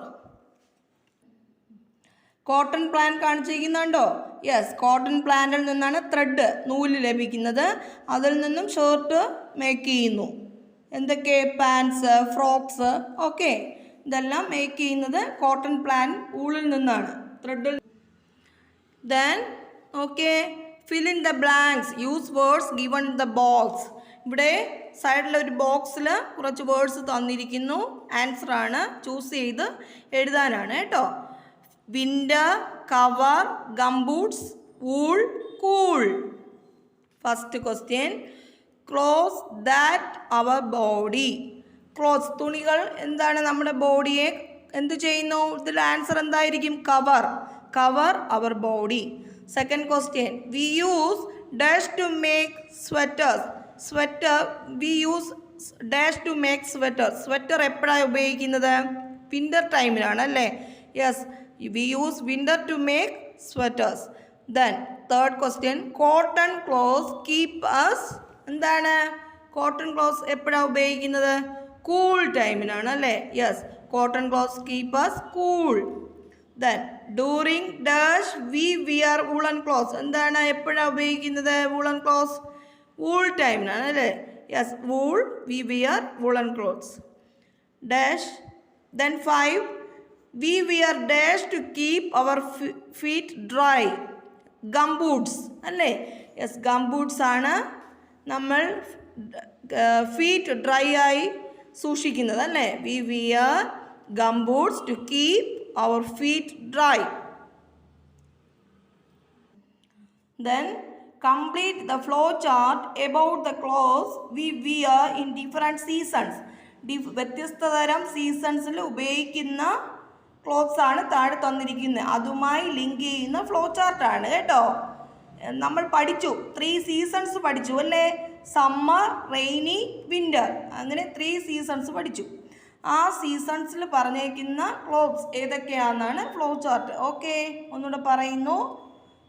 S3: കോട്ടൺ പ്ലാന്റ് കാണിച്ചിരിക്കുന്നുണ്ടോ? യെസ്, കോട്ടൺ പ്ലാന്റിൽ നിന്നാണ് ത്രെഡ്, നൂല് ലഭിക്കുന്നത്. അതിൽ നിന്നും ഷർട്ട് മേക്ക് ചെയ്യുന്നു. എന്തൊക്കെ? പാൻസ്, ഫ്രോക്സ്, ഓക്കെ, ഇതെല്ലാം മേക്ക് ചെയ്യുന്നത് കോട്ടൺ പ്ലാന്റ്, ഊളിൽ നിന്നാണ്, ത്രെഡിൽ. Then okay, fill in the blanks, use words given in the box. ഇവിടെ സൈഡിലൊരു ബോക്സിൽ കുറച്ച് വേർഡ്സ് തന്നിരിക്കുന്നു. ആൻസറാണ്, ചൂസ് ചെയ്ത് എഴുതാനാണ് കേട്ടോ. Winter, cover, gumboots, wool, cool. First question, clothes that our body. Clothes, തുണികൾ എന്താണ് നമ്മുടെ ബോഡിയെ എന്ത് ചെയ്യുന്നു? ഇതിൽ ആൻസർ എന്തായിരിക്കും? Cover. Cover our body. Second question, we use dash to make sweaters. Sweater, we use dash to make sweater. Sweater എപ്പോഴാണ് ഉപയോഗിക്കുന്നത്? വിൻ്റർ ടൈമിലാണ് അല്ലേ. Yes, we use winter to make sweaters. Then third question, cotton clothes keep us, എന്താണ് കോട്ടൺ ക്ലോത്ത്സ് എപ്പോഴാണ് ഉപയോഗിക്കുന്നത്? കൂൾ ടൈമിനാണ് അല്ലേ. Yes, cotton clothes keep us cool. Then during dash we wear woollen clothes. എന്താണ് എപ്പോഴാണ് ഉപയോഗിക്കുന്നത് വൂളൻ ക്ലോത്ത്സ്? വൂൾ ടൈമിനാണ് അല്ലേ. Yes, wool, we wear woollen clothes. Dash. Then 5, we wear dash to keep our feet dry. Gumboots അല്ലേ. യെസ്, ഗംബൂട്ട്സ് ആണ് നമ്മൾ ഫീറ്റ് ഡ്രൈ ആയി സൂക്ഷിക്കുന്നത് അല്ലേ. We wear gumboots to keep our feet dry. Then complete the flow chart about the clothes we wear in different seasons. വ്യത്യസ്ത തരം സീസൺസിൽ ഉപയോഗിക്കുന്ന ക്ലോത്ത്സ് ആണ് താഴെ തന്നിരിക്കുന്നത്. അതുമായി ലിങ്ക് ചെയ്യുന്ന ഫ്ലോ ചാർട്ടാണ് കേട്ടോ. നമ്മൾ പഠിച്ചു, 3 സീസൺസ് പഠിച്ചു അല്ലേ. സമ്മർ, റെയിനി, വിൻ്റർ, അങ്ങനെ 3 സീസൺസ് പഠിച്ചു. ആ സീസൺസിൽ പറഞ്ഞേക്കുന്ന ക്ലോത്ത്സ് ഏതൊക്കെയാണെന്നാണ് ഫ്ലോ ചാർട്ട്. ഓക്കെ, ഒന്നുകൂടെ പറയുന്നു.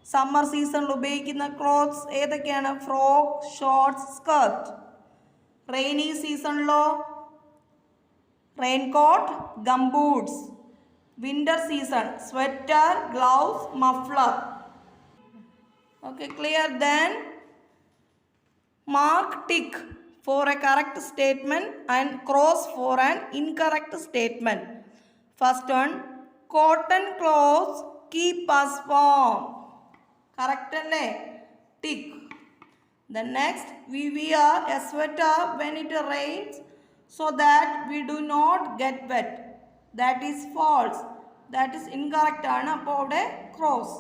S3: സമ്മർ സീസണിൽ ഉപയോഗിക്കുന്ന ക്ലോത്ത്സ് ഏതൊക്കെയാണ്? Frock, shorts, skirt. റെയിനി സീസണിലോ raincoat, gumboots. Winter season sweater, gloves, muffler. Okay, clear. Then mark tick for a correct statement and cross for an incorrect statement. First one, cotton clothes keep us warm. Correct alle? Tick. The next, we wear a sweater when it rains so that we do not get wet. That is false. That is incorrect ആണ്. അപ്പോൾ അവിടെ cross.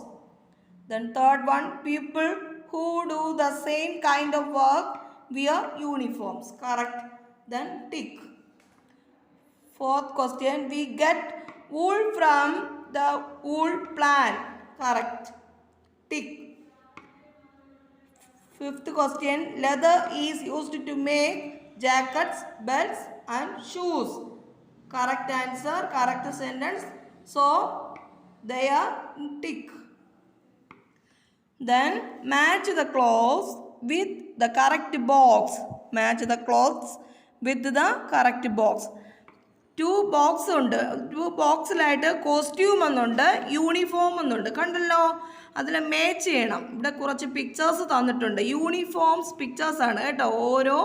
S3: Then third one, people who do the same kind of work wear uniforms. Correct. Then tick. Fourth question, we get wool from the wool plant. Correct. Tick. Fifth question, leather is used to make jackets, belts and shoes. Correct answer, correct sentence. So they are tick. Then match the clothes with the correct box. Match the clothes with the correct box. Two box ഉണ്ട്. ടു ബോക്സിലായിട്ട് കോസ്റ്റ്യൂം എന്നുണ്ട്, യൂണിഫോം എന്നുണ്ട്. കണ്ടല്ലോ, അതിൽ മാച്ച് ചെയ്യണം. ഇവിടെ കുറച്ച് പിക്ചേഴ്സ് തന്നിട്ടുണ്ട്. യൂണിഫോംസ് പിക്ചേഴ്സാണ് കേട്ടോ. ഓരോ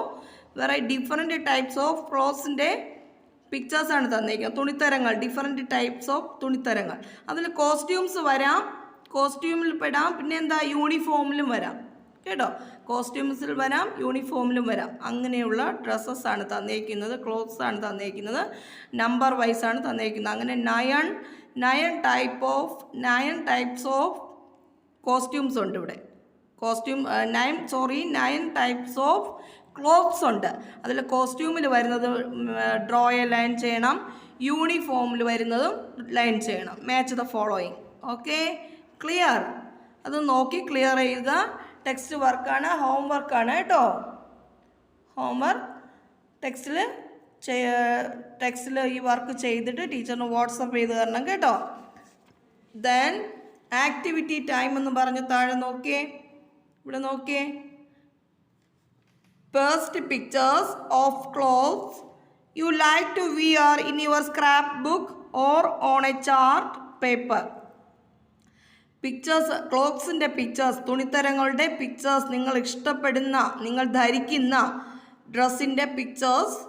S3: ഡിഫറെൻറ്റ് ടൈപ്സ് ഓഫ് ക്ലോത്ത്സിൻ്റെ പിക്ചേഴ്സാണ് തന്നിരിക്കുന്നത്. തുണിത്തരങ്ങൾ, ഡിഫറെൻറ്റ് ടൈപ്സ് ഓഫ് തുണിത്തരങ്ങൾ. അതിൽ കോസ്റ്റ്യൂംസ് വരാം, കോസ്റ്റ്യൂമിൽ പെടാം, പിന്നെ എന്താ യൂണിഫോമിലും വരാം കേട്ടോ. കോസ്റ്റ്യൂംസിൽ വരാം, യൂണിഫോമിലും വരാം. അങ്ങനെയുള്ള ഡ്രസ്സസ് ആണ് തന്നേക്കുന്നത്, ക്ലോത്ത്സ് ആണ് തന്നേക്കുന്നത്, നമ്പർ വൈസ് ആണ് തന്നേക്കുന്നത്. അങ്ങനെ നയൻ ടൈപ്സ് ഓഫ് കോസ്റ്റ്യൂംസ് ഉണ്ട് ഇവിടെ. നയൻ ടൈപ്സ് ഓഫ് ക്ലോത്ത്സ് ഉണ്ട്. അതിൽ കോസ്റ്റ്യൂമിൽ വരുന്നത് ഡ്രോയെ ലൈൻ ചെയ്യണം, യൂണിഫോമിൽ വരുന്നതും ലൈൻ ചെയ്യണം. Match the following. Okay, clear? അത് നോക്കി ക്ലിയർ ചെയ്യുക. ടെക്സ്റ്റ് വർക്കാണ്, ഹോം വർക്കാണ് കേട്ടോ. ഹോംവർക്ക് ടെക്സ്റ്റിൽ ഈ വർക്ക് ചെയ്തിട്ട് ടീച്ചറിന് വാട്സപ്പ് ചെയ്ത് തരണം കേട്ടോ. ദെൻ ആക്ടിവിറ്റി ടൈം എന്ന് പറഞ്ഞ് താഴെ നോക്കിയേ, ഇവിടെ നോക്കിയേ. Paste pictures of clothes you like to wear in your scrap book or on a chart paper. Pictures, ക്ലോത്ത്സിൻ്റെ പിക്ചേഴ്സ്, തുണിത്തരങ്ങളുടെ പിക്ചേഴ്സ്, നിങ്ങൾ ഇഷ്ടപ്പെടുന്ന, നിങ്ങൾ ധരിക്കുന്ന ഡ്രസ്സിൻ്റെ പിക്ചേഴ്സ്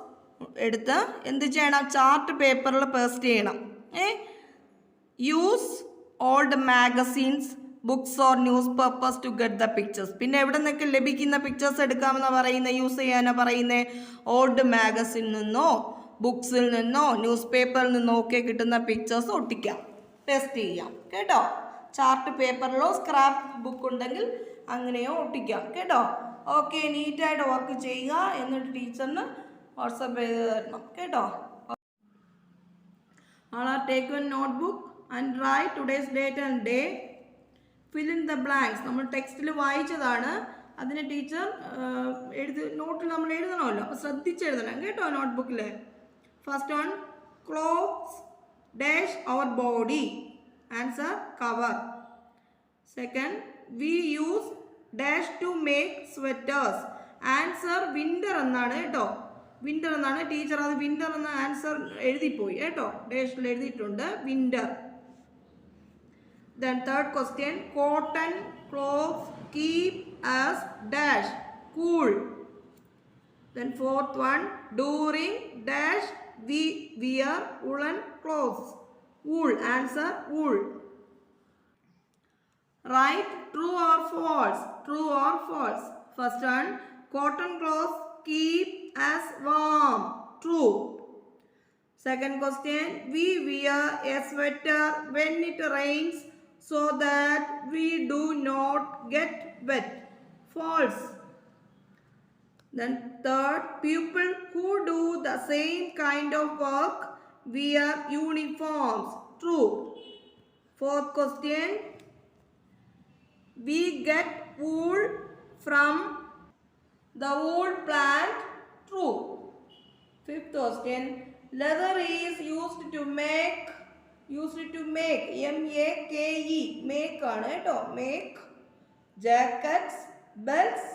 S3: എടുത്ത് എന്ത് ചെയ്യണം? ചാർട്ട് പേപ്പറിൽ പേസ്റ്റ് ചെയ്യണം. Use old magazines, books or newspapers to get the pictures. പിന്നെ എവിടെ നിന്നൊക്കെ ലഭിക്കുന്ന പിക്ചേഴ്സ് എടുക്കാമെന്നാണ് പറയുന്നത്, യൂസ് ചെയ്യാനാണ് പറയുന്നത്? ഓൾഡ് മാഗസിനിൽ നിന്നോ ബുക്സിൽ നിന്നോ ന്യൂസ് പേപ്പറിൽ നിന്നോ ഒക്കെ കിട്ടുന്ന പിക്ചേഴ്സ് ഒട്ടിക്കാം, പേസ്റ്റ് ചെയ്യാം കേട്ടോ. ചാർട്ട് പേപ്പറിലോ സ്ക്രാപ്പ് ബുക്ക് ഉണ്ടെങ്കിൽ അങ്ങനെയോ ഒട്ടിക്കാം കേട്ടോ. ഓക്കെ, നീറ്റായിട്ട് വർക്ക് ചെയ്യുക, എന്നിട്ട് ടീച്ചറിന് വാട്സപ്പ് ചെയ്ത് തരണം കേട്ടോ. All are take one notebook and write today's date and day. Fill in the blanks. നമ്മൾ ടെക്സ്റ്റിൽ വായിച്ചതാണ്, അതിന് ടീച്ചർ നോട്ടിൽ നമ്മൾ എഴുതണമല്ലോ, അപ്പോൾ ശ്രദ്ധിച്ചെഴുതണം കേട്ടോ notebook. First one, clothes dash our body. Answer, cover. Second, we use dash to make sweaters. Answer, winter എന്നാണ് കേട്ടോ. വിൻ്റർ എന്നാണ്. ടീച്ചർ അത് വിൻ്റർ എന്ന ആൻസർ എഴുതിപ്പോയി കേട്ടോ, ഡാഷിൽ എഴുതിയിട്ടുണ്ട് winter. Then third question, cotton clothes keep us dash cool. Then fourth one, during dash we wear woolen clothes. Wool. Answer, wool. Write true or false. True or false. First one, cotton clothes keep us warm. True. Second question, we wear a sweater when it rains so that we do not get wet. False. Then third, people who do the same kind of work wear uniforms. True. Fourth question, we get wool from the wool plant. True. Fifth question, leather is used to make M-A-K-E, make ആണ് കേട്ടോ, make jackets, belts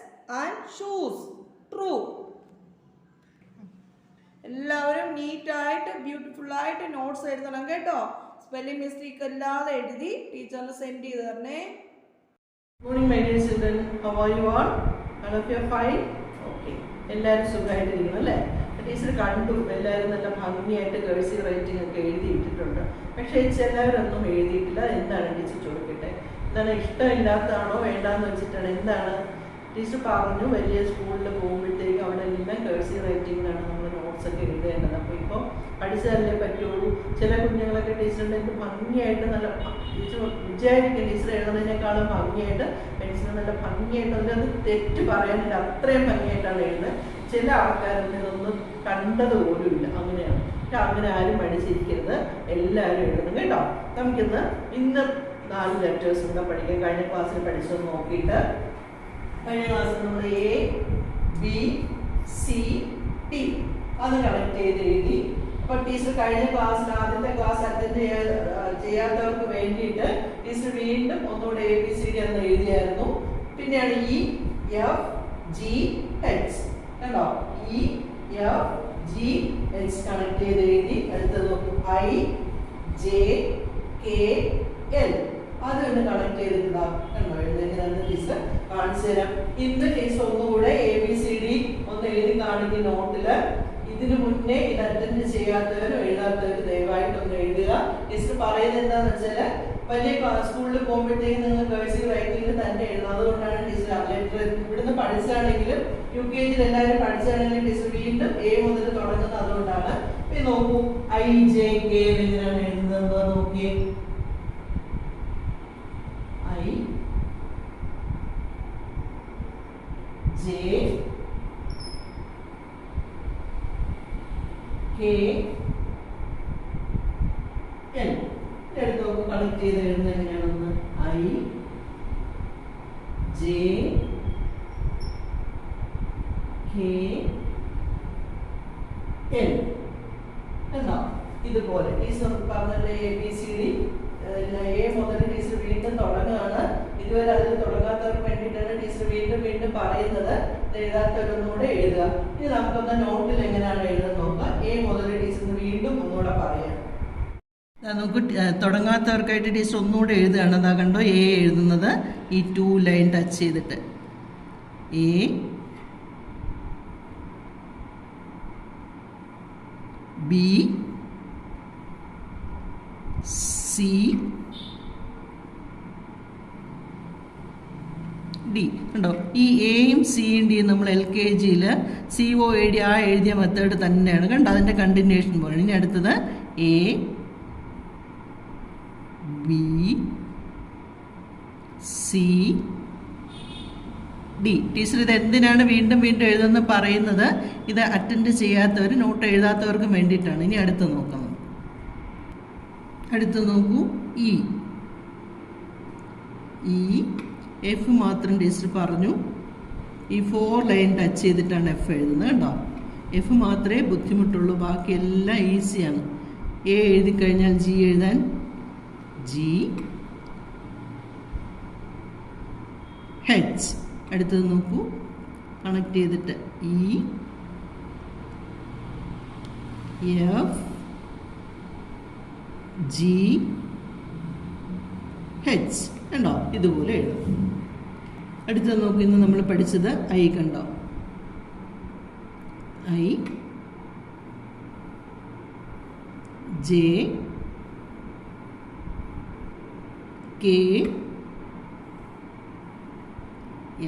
S3: and shoes. True. എല്ലാവരും നീറ്റായിട്ട് ബ്യൂട്ടിഫുള്ളായിട്ട് നോട്ട്സ് എഴുതണം കേട്ടോ. സ്പെല്ലിംഗ് മിസ്റ്റേക്ക് ഇല്ലാതെ എഴുതി ടീച്ചറിന് സെൻഡ് ചെയ്ത് തരണേ.
S4: Morning my dear children, how are you all? All of you are fine? Okay, എല്ലാവരും സുഖമായിട്ടിരിക്കുന്നു അല്ലേ? ടീച്ചർ കണ്ടു എല്ലാവരും നല്ല ഭംഗിയായിട്ട് കഴ്സീവ് റൈറ്റിംഗ് ഒക്കെ എഴുതിയിട്ടിട്ടുണ്ട്. പക്ഷേ ചിലവരൊന്നും എഴുതിയിട്ടില്ല. എന്താണ് ടീച്ചർ ചോദിക്കട്ടെ? എന്താണ് ഇഷ്ടമില്ലാത്തതാണോ വേണ്ടാന്ന് വെച്ചിട്ടാണ്? എന്താണ് ടീച്ചർ പറഞ്ഞു? വലിയ സ്കൂളിൽ പോകുമ്പോഴത്തേക്കും അവിടെ എല്ലാം കഴ്സീവ് റൈറ്റിങ്ങിലാണ് നമ്മൾ നോട്ട്സ് ഒക്കെ എഴുതേണ്ടത്. അപ്പോൾ ഇപ്പോൾ പഠിച്ചാലേ പറ്റുള്ളൂ. ചില കുഞ്ഞുങ്ങളൊക്കെ ടീച്ചറിൻ്റെ ഭംഗിയായിട്ട് നല്ല ടീച്ചർ വിചാരിക്കും ടീച്ചർ എഴുതുന്നതിനേക്കാളും ഭംഗിയായിട്ട് പെൻസിൽ നല്ല ഭംഗിയായിട്ട് അതിനത് തെറ്റ് പറയാനില്ല, അത്രയും ഭംഗിയായിട്ടാണ് എഴുതുന്നത്. ചില ആൾക്കാരിൽ നിന്നൊന്നും കണ്ടത് പോലും ഇല്ല. അങ്ങനെയാണ്. പക്ഷെ അങ്ങനെ ആരും പഠിച്ചിരിക്കരുത്, എല്ലാവരും എഴുതണം കേട്ടോ. നമുക്കിന്ന് 4 ലെറ്റേഴ്സ് കൂടെ പഠിക്കാം. കഴിഞ്ഞ ക്ലാസ്സിൽ പഠിച്ചത് നോക്കിയിട്ട് കഴിഞ്ഞ ക്ലാസ്സിൽ നമ്മൾ എ ബി സി ടി അത് കണക്ട് ചെയ്ത് എഴുതി. അപ്പോൾ ടീച്ചർ കഴിഞ്ഞ ക്ലാസ്സിൽ ആദ്യത്തെ ക്ലാസ് അറ്റൻഡ് ചെയ്യാത്തവർക്ക് വേണ്ടിയിട്ട് ടീച്ചർ വീണ്ടും ഒന്നുകൂടെ ABCD എന്ന് എഴുതിയായിരുന്നു. പിന്നെയാണ് ഇ എഫ് ജി എച്ച് കണ്ടോ, E F G H connect ചെയ്ത് എഴുതി. അടുത്തത് നോക്കൂ, ഐ ജെ കെ എൽ അത് ഒന്ന് കണക്ട് ചെയ്തിട്ടുണ്ടാ കണ്ടോ, എഴുതുന്നതിന് ടീച്ചർ കാണിച്ചു തരാം. ഇന്ന് ടീച്ചർ ഒന്നുകൂടെ ABCD ഒന്ന് എഴുതി കാണിക്കുന്ന നോട്ടില്. ഇതിനു മുന്നേ ഇത് അറ്റൻഡ് ചെയ്യാത്തവരും എഴുതാത്തവരും ദയവായിട്ടൊന്ന് എഴുതുക. ടീച്ചർ പറയുന്നത് എന്താണെന്ന് വെച്ചാൽ വലിയ സ്കൂളിൽ പോകുമ്പോഴത്തേക്ക് നിങ്ങൾ കഴ്സീവ് റൈറ്റിംഗിൽ തന്നെ എഴുതും. അതുകൊണ്ടാണ് ടീച്ചർ ലെറ്റർ ഇവിടുന്ന് പഠിച്ചാണെങ്കിലും UKG എല്ലാവരും പഠിച്ചാണെങ്കിലും ടീച്ചർ വീണ്ടും A മുതൽ തുടങ്ങുന്നത് അതുകൊണ്ടാണ്. പിന്നെ നോക്കൂ, ഐ ജെ കെ എങ്ങനെയാണ് എഴുതുന്നത് നോക്കിയേ. ഐ ജെ കെ എൽ എടുത്ത് കണക്ട് ചെയ്ത് എഴുതുന്നത് എങ്ങനെയാണെന്ന്. ഐ ജെ കെ എൽ എന്നോ ഇതുപോലെ ടീച്ചർ പറഞ്ഞല്ലേ ABCD A മുതൽ ടീച്ചർ വീണ്ടും തുടങ്ങുകയാണ്. ഇതുവരെ അതിൽ തുടങ്ങാത്തവർക്ക് വേണ്ടിയിട്ടാണ് ടീച്ചർ വീണ്ടും വീണ്ടും പറയുന്നത്. എഴുതാത്തവരൊന്നുകൂടെ എഴുതുക. ഇനി നമുക്കൊന്ന് നോട്ടിൽ എങ്ങനെയാണ് എഴുതുന്നത് നോക്കാം. A മുതൽ ടീച്ചർ വീണ്ടും ഒന്നുകൂടെ പറയാം. നമുക്ക് തുടങ്ങാത്തവർക്കായിട്ട് ടീച്ചർ ഒന്നുകൂടെ എഴുതുകയാണ്. അതാ കണ്ടോ, A എഴുതുന്നത് ഈ 2 ലൈൻ ടച്ച് ചെയ്തിട്ട് A B C D കണ്ടോ, ഈ എയും സിയും ഡിയും നമ്മൾ LKGയിൽ COAD ആ എഴുതിയ മെത്തേഡ് തന്നെയാണ്. കണ്ടോ, അതിൻ്റെ കണ്ടിന്യൂഷൻ പോലെ. ഇനി അടുത്തത് A B C D. Teacher ഇത് എന്തിനാണ് വീണ്ടും വീണ്ടും എഴുതുന്നത് പറയുന്നത്, ഇത് അറ്റൻഡ് ചെയ്യാത്തവർ നോട്ട് എഴുതാത്തവർക്ക് വേണ്ടിയിട്ടാണ്. ഇനി അടുത്ത് നോക്കാം. അടുത്ത് നോക്കൂ, ഇ എഫ് മാത്രം ടീച്ചർ പറഞ്ഞു. ഈ 4 ലൈൻ ടച്ച് ചെയ്തിട്ടാണ് എഫ് എഴുതുന്നത്. കണ്ടോ, എഫ് മാത്രമേ ബുദ്ധിമുട്ടുള്ളൂ, ബാക്കിയെല്ലാം ഈസിയാണ്. എ എഴുതി കഴിഞ്ഞാൽ ജി എഴുതാൻ ജി എച്ച്. അടുത്തത് നോക്കൂ, കണക്ട് ചെയ്തിട്ട് ഇ എഫ് ജി എച്ച് കണ്ടോ, ഇതുപോലെ എഴുതും. അടുത്തത് നോക്കി, ഇന്ന് നമ്മൾ പഠിച്ചത് ഐ കണ്ടോ, ഐ ജെ കെ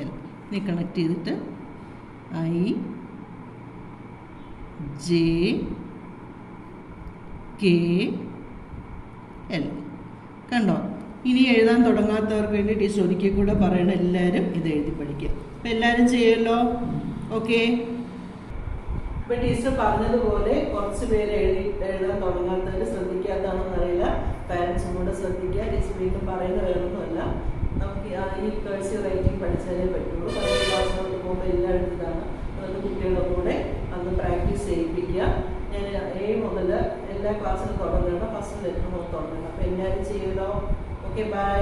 S4: എൽ. ഇനി കണക്ട് ചെയ്തിട്ട് ഐ ജെ കെ എൽ കണ്ടോ. ഇനി എഴുതാൻ തുടങ്ങാത്തവർക്ക് വേണ്ടി ടീച്ചർ ഒരിക്കൽ കൂടെ പറയണം, എല്ലാവരും ഇത് എഴുതി പഠിക്കുക. അപ്പം എല്ലാവരും ചെയ്യുമല്ലോ, ഓക്കെ. ഇപ്പം ടീച്ചർ പറഞ്ഞതുപോലെ കുറച്ച് പേര് എഴുതാൻ തുടങ്ങാത്തവർ ശ്രദ്ധിക്കാത്തതാണെന്ന് അറിയില്ല. പാരൻസും കൂടെ ശ്രദ്ധിക്കുക. ടീച്ചർ വീണ്ടും പറയുന്ന വേറൊന്നുമല്ല, നമുക്ക് ഈ കഴ്സീവ് റൈറ്റിംഗ് പഠിച്ചാലേ പറ്റുള്ളൂ. പഴയ ക്ലാസ്സിലോട്ട് പോകുമ്പോൾ എല്ലാം എഴുതാണ്. അതുകൊണ്ട് കുട്ടികളെ കൂടെ അന്ന് പ്രാക്ടീസ് ചെയ്യിപ്പിക്കുക. ഞാൻ A മുതൽ എല്ലാ ക്ലാസ്സിലും തുടങ്ങണം, ഫസ്റ്റ് ലെറ്റർ മുതൽ തുടങ്ങണം. അപ്പോൾ എല്ലാവരും ചെയ്യുമല്ലോ. Okay, by.